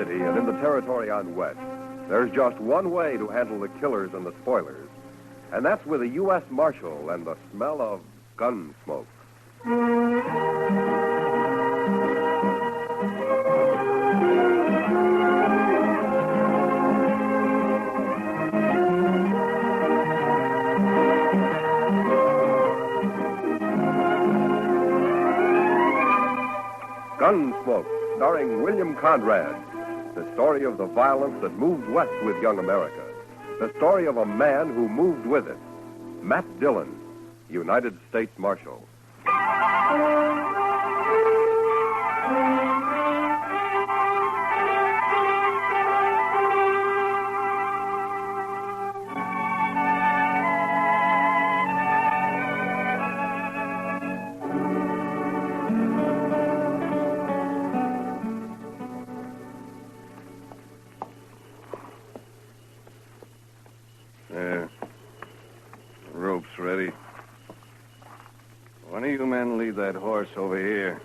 city and in the territory on west, there's just one way to handle the killers and the spoilers, and that's with a U.S. Marshal and the smell of gun smoke. Gunsmoke, starring William Conrad. The story of the violence that moved west with young America. The story of a man who moved with it. Matt Dillon, United States Marshal. There. Rope's ready. One of you men lead that horse over here.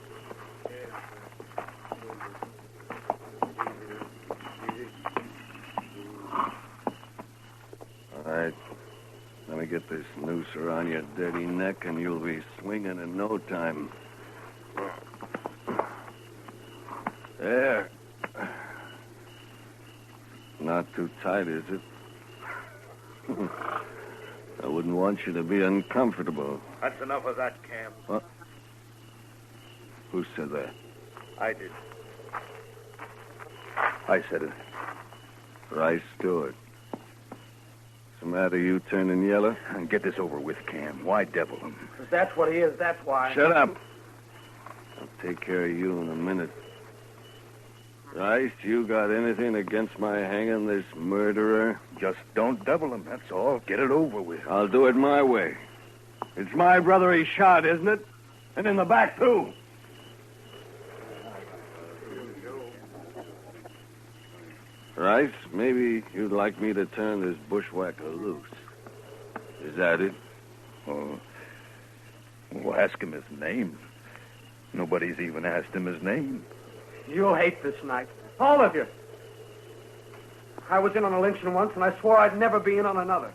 All right. Let me get this noose around your dirty neck, and you'll be swinging in no time. There. Not too tight, is it? I wouldn't want you to be uncomfortable. That's enough of that, Cam. What? Who said that? I did. I said it. Rice Stewart. What's the matter, you turning yellow? Get this over with, Cam. Why devil him? If that's what he is, that's why. Shut up. I'll take care of you in a minute. Rice, you got anything against my hanging this murderer? Just don't devil him, that's all. Get it over with. I'll do it my way. It's my brother he shot, isn't it? And in the back, too. Rice, maybe you'd like me to turn this bushwhacker loose. Is that it? Oh, well, ask him his name. Nobody's even asked him his name. You'll hate this night. All of you. I was in on a lynching once, and I swore I'd never be in on another.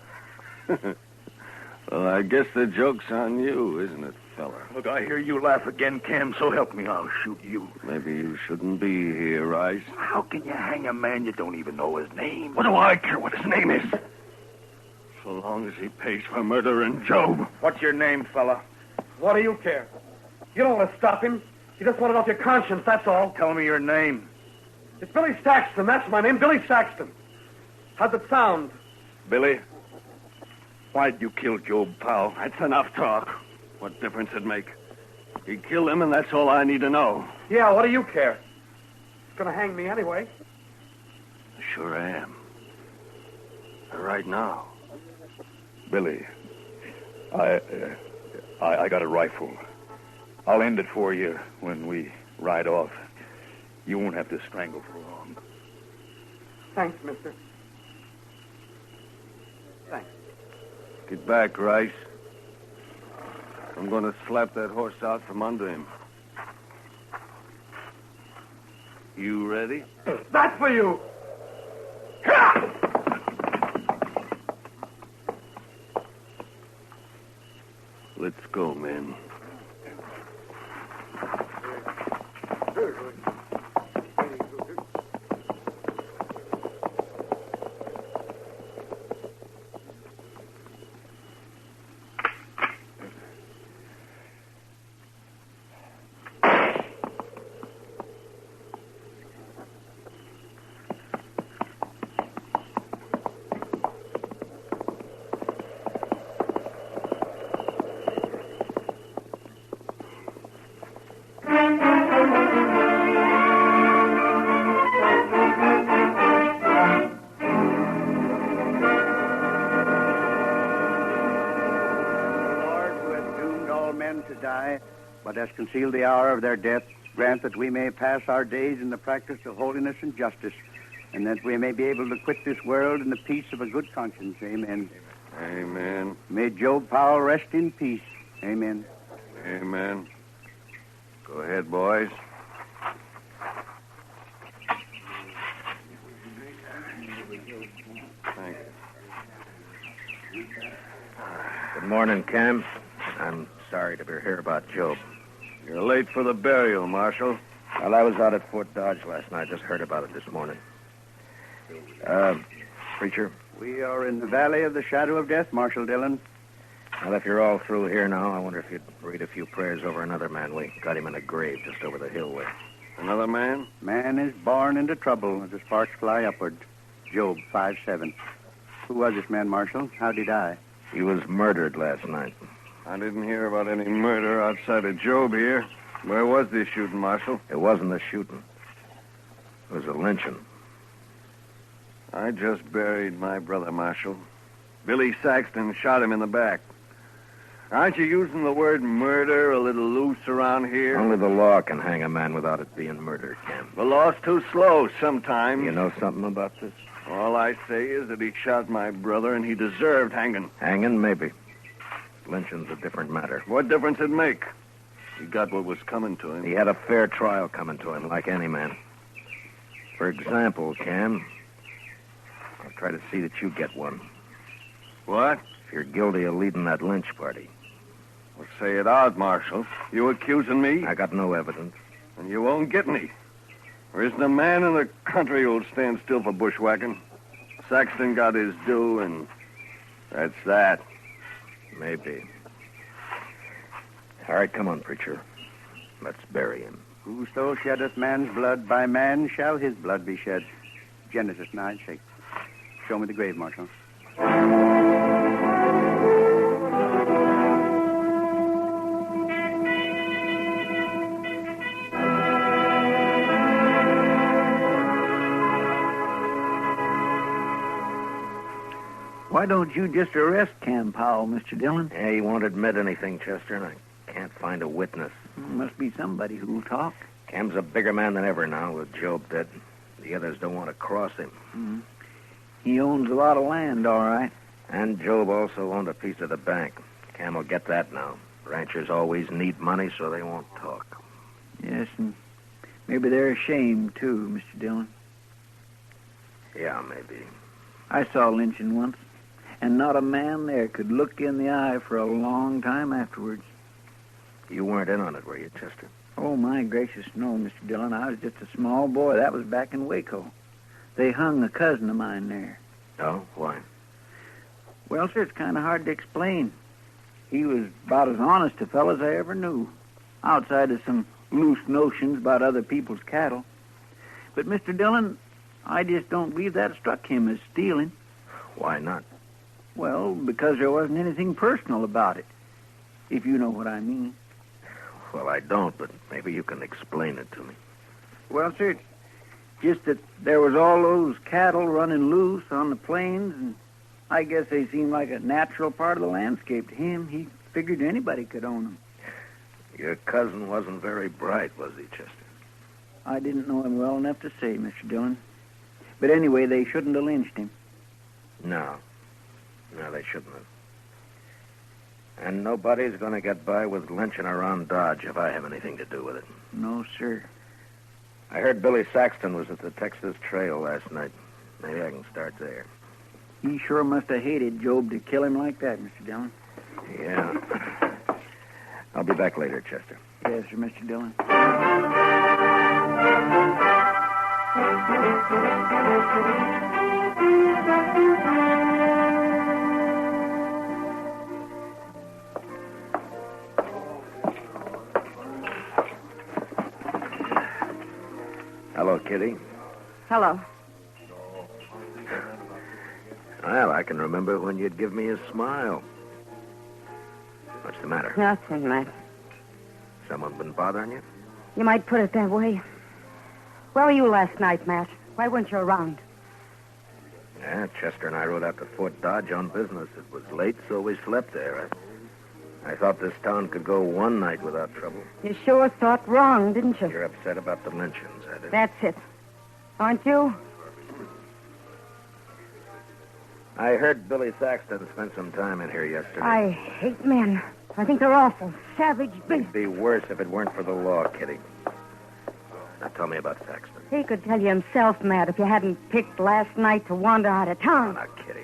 Well, I guess the joke's on you, isn't it, fella? Look, I hear you laugh again, Cam, so help me, I'll shoot you. Maybe you shouldn't be here, Rice. How can you hang a man you don't even know his name? What do I care what his name is? So long as he pays for murdering Job. What's your name, fella? What do you care? You don't want to stop him. You just want it off your conscience, that's all. Tell me your name. It's Billy Saxton, that's my name, Billy Saxton. How's it sound? Billy, why'd you kill Job, pal? That's enough talk. What difference it make? He killed him, and that's all I need to know. Yeah, what do you care? He's going to hang me anyway. Sure I am. Right now. Billy, I got a rifle. I'll end it for you when we ride off. You won't have to strangle for long. Thanks, mister. Thanks. Get back, Rice. I'm going to slap that horse out from under him. You ready? That's for you! Let's go, men. Die, but has concealed the hour of their death, grant that we may pass our days in the practice of holiness and justice, and that we may be able to quit this world in the peace of a good conscience. Amen. Amen. May Job Powell rest in peace. Amen. Amen. Go ahead, boys. Thank you. Good morning, Cam. I'm sorry to hear about Job. You're late for the burial, Marshal. Well, I was out at Fort Dodge last night. Just heard about it this morning. Preacher? We are in the valley of the shadow of death, Marshal Dillon. Well, if you're all through here now, I wonder if you'd read a few prayers over another man. We got him in a grave just over the hill way. Another man? Man is born into trouble as the sparks fly upward. Job 5:7. Who was this man, Marshal? How'd he die? He was murdered last night. I didn't hear about any murder outside of Job here. Where was this shooting, Marshal? It wasn't a shooting. It was a lynching. I just buried my brother, Marshal. Billy Saxton shot him in the back. Aren't you using the word murder a little loose around here? Only the law can hang a man without it being murder, Cam. The law's too slow sometimes. You know something about this? All I say is that he shot my brother and he deserved hanging. Hanging, maybe. Lynching's a different matter. What difference it make? He got what was coming to him. He had a fair trial coming to him, like any man. For example, Cam, I'll try to see that you get one. What? If you're guilty of leading that lynch party. Well, say it out, Marshal. You accusing me? I got no evidence. And you won't get any. There isn't a man in the country who'll stand still for bushwhacking. Saxton got his due, and that's that. Maybe. All right, come on, preacher. Let's bury him. Whoso sheddeth man's blood, by man shall his blood be shed. Genesis 9:6. Show me the grave, Marshal. Why don't you just arrest Cam Powell, Mr. Dillon? Yeah, he won't admit anything, Chester, and I can't find a witness. Must be somebody who'll talk. Cam's a bigger man than ever now, with Job dead. The others don't want to cross him. Mm-hmm. He owns a lot of land, all right. And Job also owned a piece of the bank. Cam will get that now. Ranchers always need money, so they won't talk. Yes, and maybe they're ashamed, too, Mr. Dillon. Yeah, maybe. I saw lynching once, and not a man there could look in the eye for a long time afterwards. You weren't in on it, were you, Chester? Oh, my gracious, no, Mr. Dillon. I was just a small boy. That was back in Waco. They hung a cousin of mine there. Oh? Why? Well, sir, it's kind of hard to explain. He was about as honest a fellow as I ever knew, outside of some loose notions about other people's cattle. But, Mr. Dillon, I just don't believe that struck him as stealing. Why not? Well, because there wasn't anything personal about it, if you know what I mean. Well, I don't, but maybe you can explain it to me. Well, sir, it's just that there was all those cattle running loose on the plains, and I guess they seemed like a natural part of the landscape to him. He figured anybody could own them. Your cousin wasn't very bright, was he, Chester? I didn't know him well enough to say, Mr. Dillon. But anyway, they shouldn't have lynched him. No. No, they shouldn't have. And nobody's going to get by with lynching around Dodge if I have anything to do with it. No, sir. I heard Billy Saxton was at the Texas Trail last night. Maybe I can start there. He sure must have hated Job to kill him like that, Mr. Dillon. Yeah. I'll be back later, Chester. Yes, sir, Mr. Dillon. Hello, Kitty. Hello. Well, I can remember when you'd give me a smile. What's the matter? Nothing, Matt. Someone been bothering you? You might put it that way. Where were you last night, Matt? Why weren't you around? Yeah, Chester and I rode out to Fort Dodge on business. It was late, so we slept there. I thought this town could go one night without trouble. You sure thought wrong, didn't you? You're upset about the lynchings, I did. That's it. Aren't you? I heard Billy Saxton spent some time in here yesterday. I hate men. I think they're awful. Savage beasts. It'd be worse if it weren't for the law, Kitty. Now tell me about Saxton. He could tell you himself, Matt, if you hadn't picked last night to wander out of Oh, town. now, Kitty.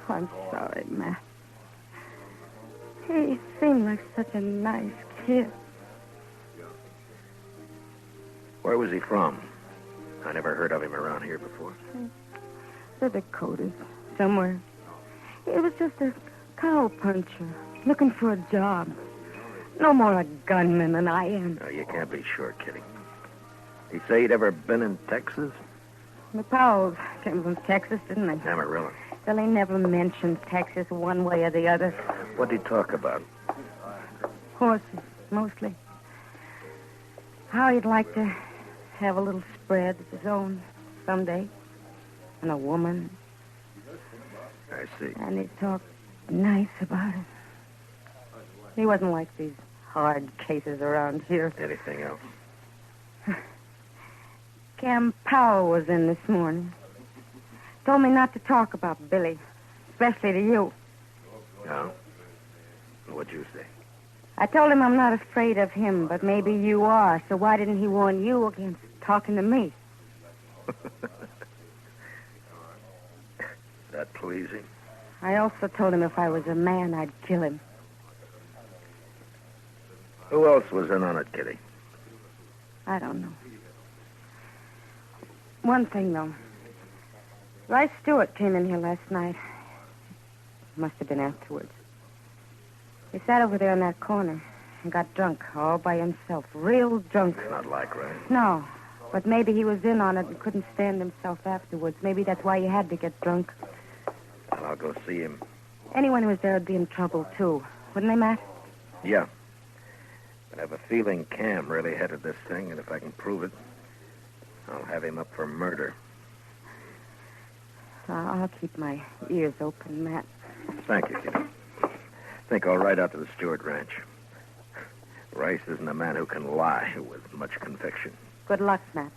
I'm sorry, Matt. He seemed like such a nice kid. Where was he from? I never heard of him around here before. The Dakotas, somewhere. He was just a cowpuncher, looking for a job. No more a gunman than I am. No, you can't be sure, Kitty. He say he'd ever been in Texas? The Powells came from Texas, didn't they? Amarillo. Well, he never mentioned Texas one way or the other. What'd he talk about? Horses, mostly. How he'd like to have a little spread of his own someday. And a woman. I see. And he talked nice about it. He wasn't like these hard cases around here. Anything else? Cam Powell was in this morning. Told me not to talk about Billy, especially to you. No? What'd you say? I told him I'm not afraid of him, but maybe you are, so why didn't he warn you against talking to me? That pleasing? I also told him if I was a man, I'd kill him. Who else was in on it, Kitty? I don't know. One thing, though. Rice Stewart came in here last night. Must have been afterwards. He sat over there in that corner and got drunk all by himself. Real drunk. It's not like Rice. No, but maybe he was in on it and couldn't stand himself afterwards. Maybe that's why he had to get drunk. Well, I'll go see him. Anyone who was there would be in trouble, too. Wouldn't they, Matt? Yeah. But I have a feeling Cam really headed this thing, and if I can prove it, I'll have him up for murder. I'll keep my ears open, Matt. Thank you, Kitty. I think I'll ride out to the Stewart Ranch. Rice isn't a man who can lie with much conviction. Good luck, Matt.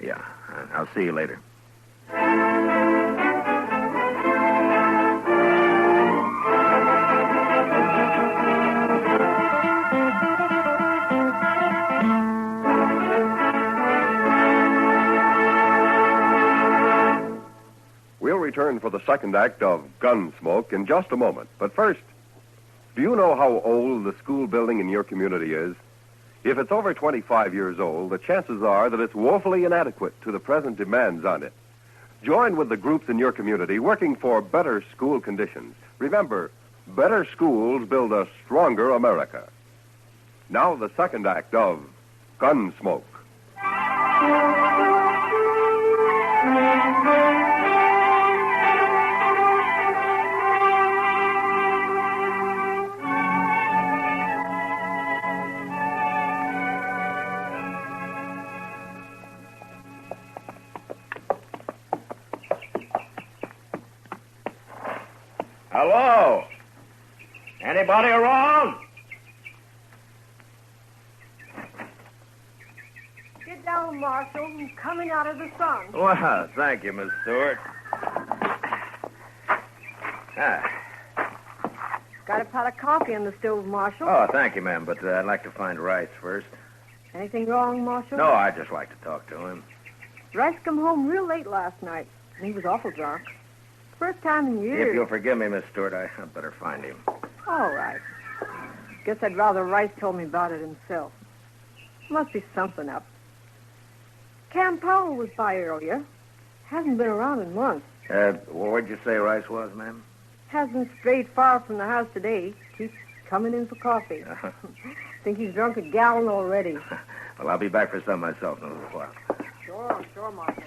Yeah, I'll see you later. We'll return for the second act of Gunsmoke in just a moment. But first, do you know how old the school building in your community is? If it's over 25 years old, the chances are that it's woefully inadequate to the present demands on it. Join with the groups in your community working for better school conditions. Remember, better schools build a stronger America. Now the second act of Gunsmoke. Hello? Anybody around? Get down, Marshal. I'm coming out of the sun. Well, thank you, Miss Stewart. Got a pot of coffee on the stove, Marshal. Oh, thank you, ma'am, but I'd like to find Rice first. Anything wrong, Marshal? No, I'd just like to talk to him. Rice come home real late last night. He was awful drunk. First time in years. If you'll forgive me, Miss Stewart, I'd better find him. All right. Guess I'd rather Rice told me about it himself. Must be something up. Cam Powell was by earlier. Hasn't been around in months. Where'd you say Rice was, ma'am? Hasn't strayed far from the house today. Keeps coming in for coffee. Think he's drunk a gallon already. Well, I'll be back for some myself in a little while. Sure, Marshal.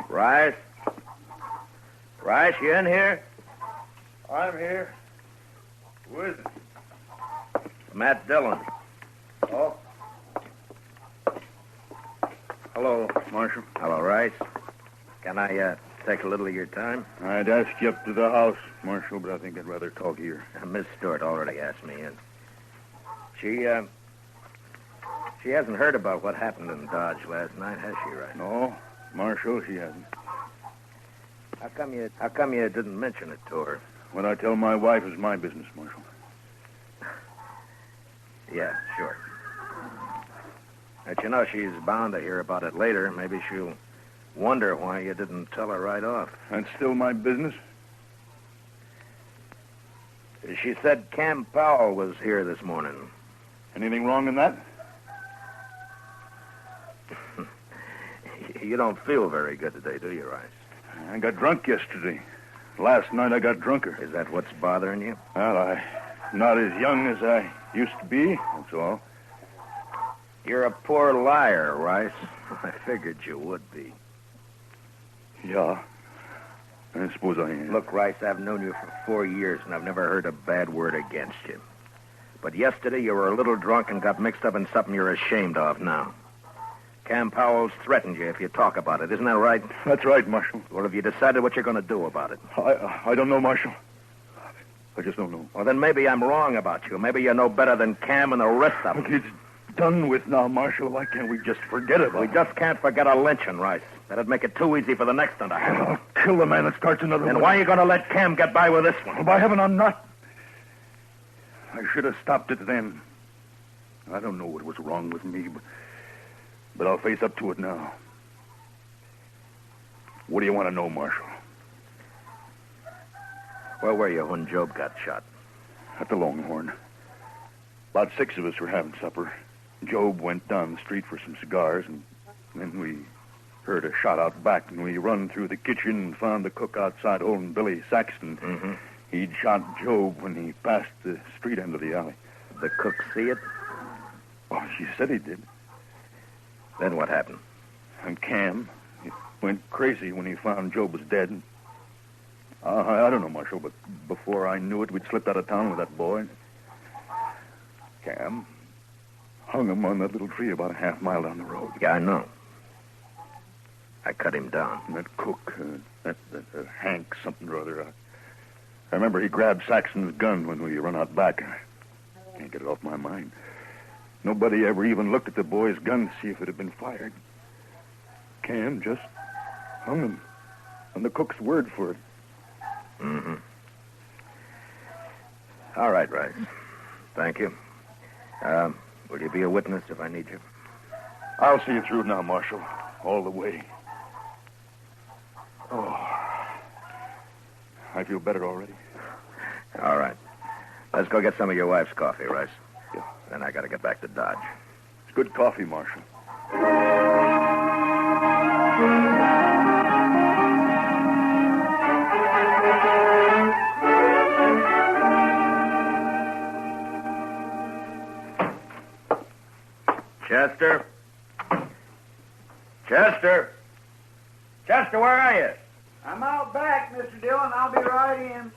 Rice? Rice, you in here? I'm here. Who is it? Matt Dillon. Oh? Hello, Marshal. Hello, Rice. Can I take a little of your time? I'd ask you up to the house, Marshal, but I think I'd rather talk here. Miss Stewart already asked me in. She hasn't heard about what happened in Dodge last night, has she, Rice? No, Marshal, she hasn't. How come you didn't mention it to her? What I tell my wife is my business, Marshal. Yeah, sure. But you know, she's bound to hear about it later. Maybe she'll wonder why you didn't tell her right off. That's still my business? She said Cam Powell was here this morning. Anything wrong in that? You don't feel very good today, do you, Rice? I got drunk yesterday. Last night I got drunker. Is that what's bothering you? Well, I'm not as young as I used to be, that's all. You're a poor liar, Rice. I figured you would be. Yeah, I suppose I am. Look, Rice, I've known you for 4 years, and I've never heard a bad word against you. But yesterday you were a little drunk and got mixed up in something you're ashamed of now. Cam Powell's threatened you if you talk about it. Isn't that right? That's right, Marshal. Well, have you decided what you're going to do about it? I don't know, Marshal. I just don't know. Well, then maybe I'm wrong about you. Maybe you know better than Cam and the rest of them. Look, it's done with now, Marshal. Why can't we just forget about it? We just can't forget a lynching, Rice. That'd make it too easy for the next one to happen. I'll kill the man that starts another one. And why are you going to let Cam get by with this one? Well, by heaven, I'm not. I should have stopped it then. I don't know what was wrong with me, but I'll face up to it now. What do you want to know, Marshal? Where were you when Job got shot? At the Longhorn. About 6 of us were having supper. Job went down the street for some cigars, and then we heard a shot out back, and we run through the kitchen and found the cook outside holding Billy Saxton. Mm-hmm. He'd shot Job when he passed the street end of the alley. The cook see it? Oh, she said he did. Then what happened? And Cam, he went crazy when he found Job was dead. I don't know, Marshal, but before I knew it, we'd slipped out of town with that boy. Cam hung him on that little tree about a half mile down the road. Yeah, I know. I cut him down. And that cook, that Hank something or other, I remember he grabbed Saxon's gun when we run out back. I can't get it off my mind. Nobody ever even looked at the boy's gun to see if it had been fired. Cam just hung him on the cook's word for it. Mm-hmm. All right, Rice. Thank you. Will you be a witness if I need you? I'll see you through now, Marshal. All the way. Oh. I feel better already. All right. Let's go get some of your wife's coffee, Rice. Yeah. Then I got to get back to Dodge. It's good coffee, Marshal. Chester? Chester? Chester, where are you? I'm out back, Mr. Dillon. I'll be right in.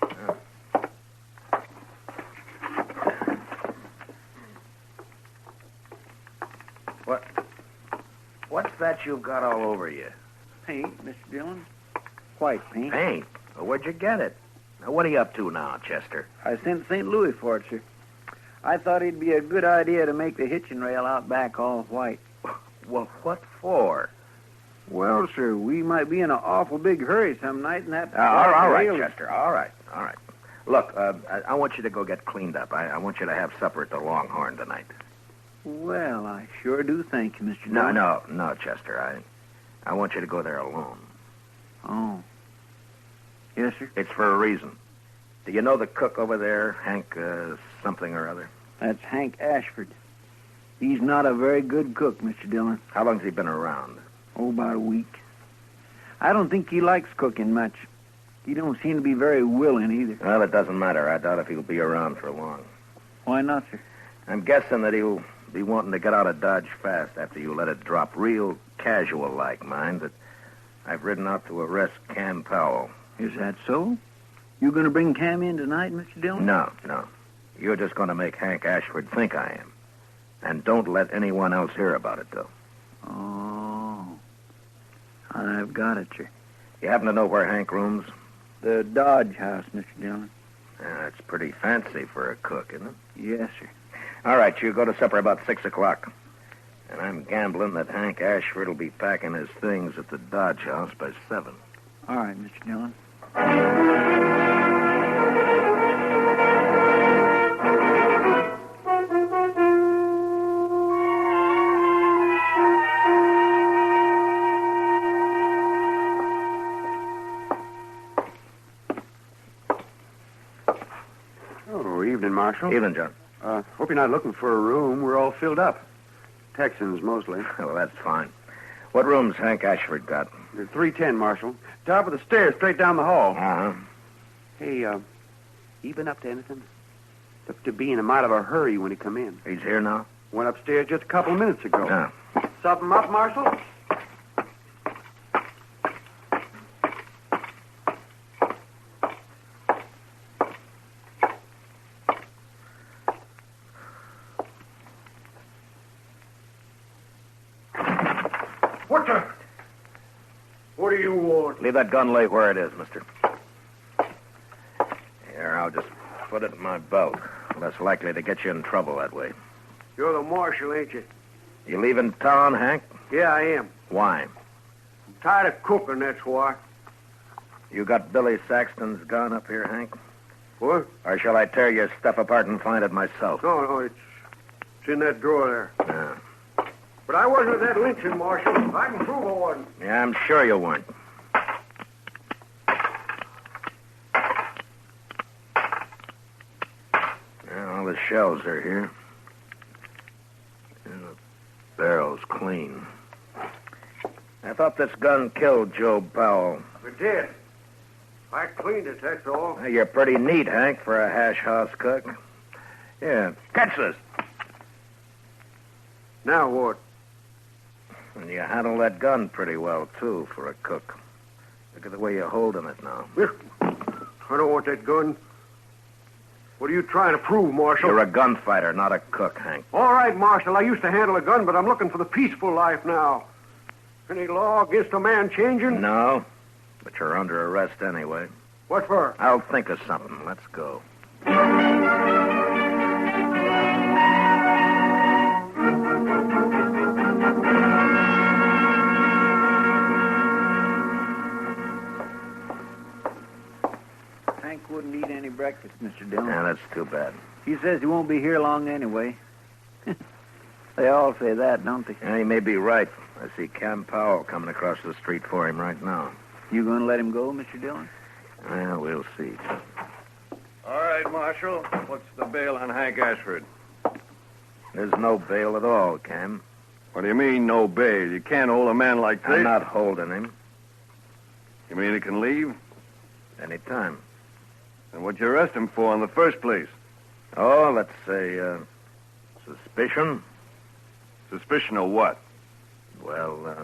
What's that you've got all over you? Paint, Mr. Dillon. White paint. Paint? Well, where'd you get it? Now, what are you up to now, Chester? I sent St. Louis for it, sir. I thought it'd be a good idea to make the hitching rail out back all white. Well, what for? Well, sir, we might be in an awful big hurry some night, and that... all right, Chester. All right. Look, I want you to go get cleaned up. I want you to have supper at the Longhorn tonight. Well, I sure do thank you, Mr. Dillon. No, Chester. I want you to go there alone. Oh. Yes, sir? It's for a reason. Do you know the cook over there, Hank something or other? That's Hank Ashford. He's not a very good cook, Mr. Dillon. How long's he been around? Oh, about a week. I don't think he likes cooking much. He don't seem to be very willing either. Well, it doesn't matter. I doubt if he'll be around for long. Why not, sir? I'm guessing that he'll be wanting to get out of Dodge fast after you let it drop real casual-like, mind, that I've ridden out to arrest Cam Powell. Is that so? You going to bring Cam in tonight, Mr. Dillon? No. You're just going to make Hank Ashford think I am. And don't let anyone else hear about it, though. Oh. I've got it, sir. You happen to know where Hank rooms? The Dodge house, Mr. Dillon. It's pretty fancy for a cook, isn't it? Yes, sir. All right, you go to supper about 6 o'clock. And I'm gambling that Hank Ashford will be packing his things at the Dodge house by 7. All right, Mr. Dillon. Oh, evening, Marshal. Evening, John. Hope you're not looking for a room. We're all filled up. Texans, mostly. Well, that's fine. What room's Hank Ashford got? 310, Marshal. Top of the stairs, straight down the hall. Uh-huh. Hey, you been up to anything? Looked to be in a mite of a hurry when he come in. He's here now? Went upstairs just a couple minutes ago. Yeah. Something up, Marshal? What do you want? Leave that gun lay where it is, mister. Here, I'll just put it in my belt. Less likely to get you in trouble that way. You're the marshal, ain't you? You leaving town, Hank? Yeah, I am. Why? I'm tired of cooking, that's why. You got Billy Saxton's gun up here, Hank? What? Or shall I tear your stuff apart and find it myself? No, it's in that drawer there. Yeah. But I wasn't at that lynching, Marshal. I can prove I wasn't. Yeah, I'm sure you weren't. Yeah, all the shells are here. And the barrel's clean. I thought this gun killed Joe Powell. It did. I cleaned it, that's all. Well, you're pretty neat, Hank, for a hash house cook. Yeah, catch this. Now what? And you handle that gun pretty well, too, for a cook. Look at the way you're holding it now. I don't want that gun. What are you trying to prove, Marshal? You're a gunfighter, not a cook, Hank. All right, Marshal. I used to handle a gun, but I'm looking for the peaceful life now. Any law against a man changing? No, but you're under arrest anyway. What for? I'll think of something. Let's go. Hank wouldn't eat any breakfast, Mr. Dillon. Yeah, that's too bad. He says he won't be here long anyway. They all say that, don't they? Yeah, he may be right. I see Cam Powell coming across the street for him right now. You going to let him go, Mr. Dillon? Well, we'll see. All right, Marshal. What's the bail on Hank Ashford? There's no bail at all, Cam. What do you mean, no bail? You can't hold a man like this. I'm not holding him. You mean he can leave? Anytime. Then what'd you arrest him for in the first place? Oh, let's say, suspicion. Suspicion of what? Well,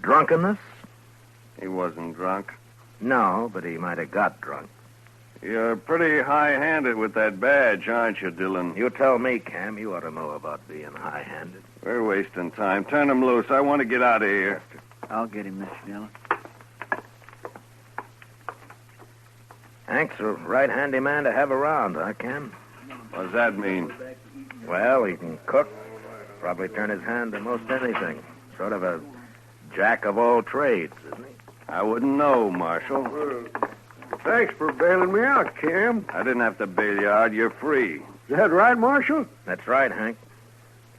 drunkenness? He wasn't drunk. No, but he might have got drunk. You're pretty high-handed with that badge, aren't you, Dillon? You tell me, Cam. You ought to know about being high-handed. We're wasting time. Turn him loose. I want to get out of here. I'll get him, Mr. Dillon. Hank's a right handy man to have around, huh, Cam? What does that mean? Well, he can cook. Probably turn his hand to most anything. Sort of a jack of all trades, isn't he? I wouldn't know, Marshal. Thanks for bailing me out, Cam. I didn't have to bail you out. You're free. Is that right, Marshal? That's right, Hank.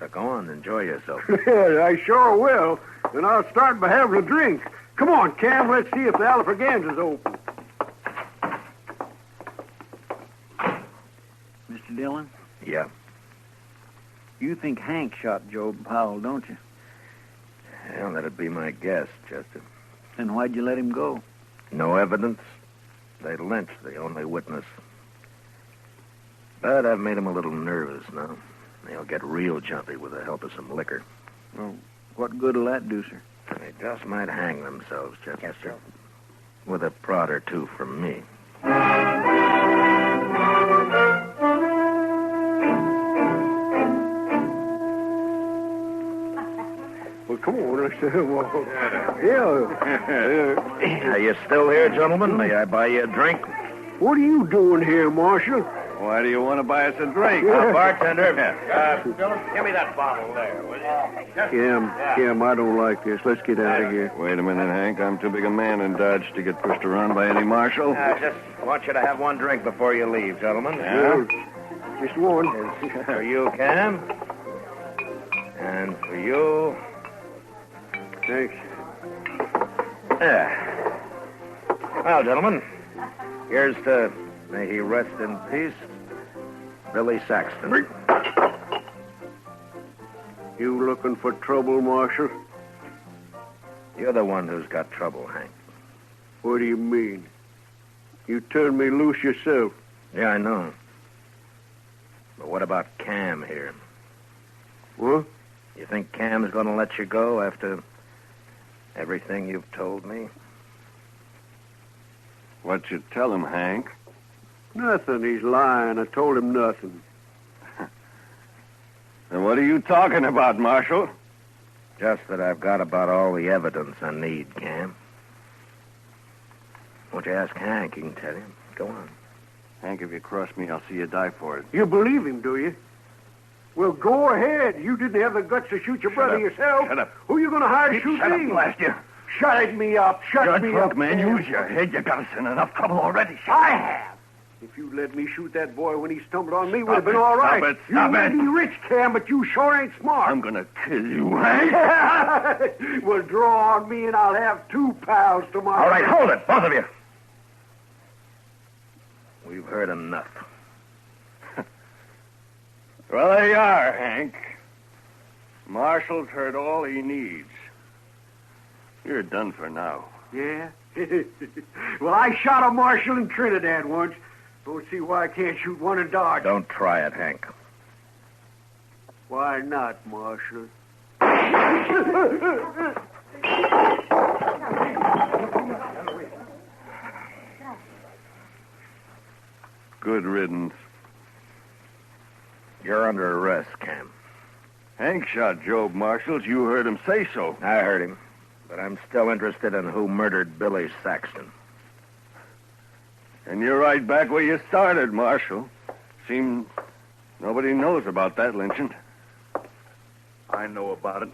So go on, enjoy yourself. Yeah, I sure will. And I'll start by having a drink. Come on, Cam, let's see if the Alfraganza's open. Mr. Dillon, Yeah. you think Hank shot Joe Powell, don't you? Well, that'd be my guess, Chester. Then why'd you let him go? No evidence. They lynched the only witness. But I've made him a little nervous now. He'll get real jumpy with the help of some liquor. Well, what good'll that do, sir? They just might hang themselves, Chester. With a prod or two from me. Well, come on, let's walk. Yeah. Are you still here, gentlemen? May I buy you a drink? What are you doing here, Marshal? Why do you want to buy us a drink? Bartender. Dillon, give me that bottle there, will you? Cam, I don't like this. Let's get out of here. Wait a minute, Hank. I'm too big a man in Dodge to get pushed around by any marshal. I just want you to have one drink before you leave, gentlemen. Yeah? Just one. For you, Cam. And for you... Thanks. Yeah. Well, gentlemen, here's to May he rest in peace, Billy Saxton. You looking for trouble, Marshal? You're the one who's got trouble, Hank. What do you mean? You turned me loose yourself. Yeah, I know. But what about Cam here? What? You think Cam's going to let you go after everything you've told me? What'd you tell him, Hank? Nothing. He's lying. I told him nothing. And what are you talking about, Marshal? Just that I've got about all the evidence I need, Cam. Won't you ask Hank? He can tell you. Go on. Hank, if you cross me, I'll see you die for it. You believe him, do you? Well, go ahead. You didn't have the guts to shoot your brother yourself. Shut up. Who are you going to hire to shoot Shut me? up, blast you. Shut me up. Shut You're me drunk, up. man. Use your head. You got us in enough trouble already. I have. If you'd let me shoot that boy when he stumbled on me, would have been it. all right. Stop it. Stop you it. may be rich, Cam, but you sure ain't smart. I'm going to kill you, Hank. Well, draw on me and I'll have 2 pals tomorrow. All right, hold it, both of you. We've heard enough. Well, there you are, Hank. Marshall's heard all he needs. You're done for now. Yeah? Well, I shot a marshal in Trinidad once. Don't see why I can't shoot one in Dodge. Don't try it, Hank. Why not, Marshal? Good riddance. You're under arrest, Cam. Hank shot Job Marshall. You heard him say so. I heard him. But I'm still interested in who murdered Billy Saxton. And you're right back where you started, Marshal. Seems nobody knows about that lynching. I know about it.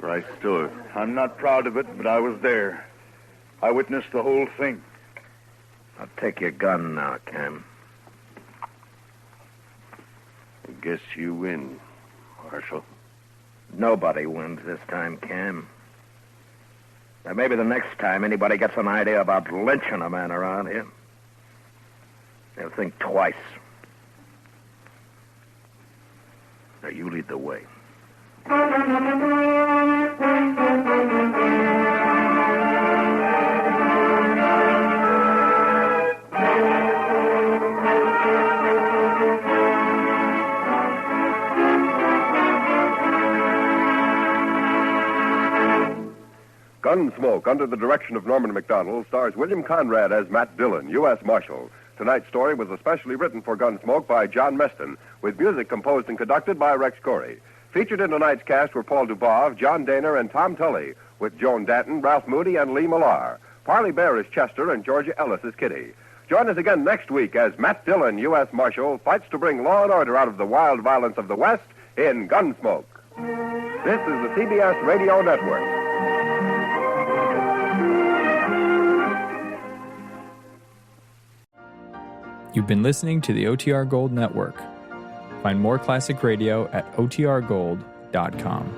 Right stood. I'm not proud of it, but I was there. I witnessed the whole thing. I'll take your gun now, Cam. I guess you win, Marshal. Nobody wins this time, Cam. Now, maybe the next time anybody gets an idea about lynching a man around here, they'll think twice. Now, you lead the way. Gunsmoke, under the direction of Norman Macdonald, stars William Conrad as Matt Dillon, U.S. Marshal. Tonight's story was especially written for Gunsmoke by John Meston, with music composed and conducted by Rex Corey. Featured in tonight's cast were Paul Dubov, John Daner, and Tom Tully, with Joan Danton, Ralph Moody, and Lee Millar. Parley Bear is Chester, and Georgia Ellis is Kitty. Join us again next week as Matt Dillon, U.S. Marshal, fights to bring law and order out of the wild violence of the West in Gunsmoke. This is the CBS Radio Network. You've been listening to the OTR Gold Network. Find more classic radio at otrgold.com.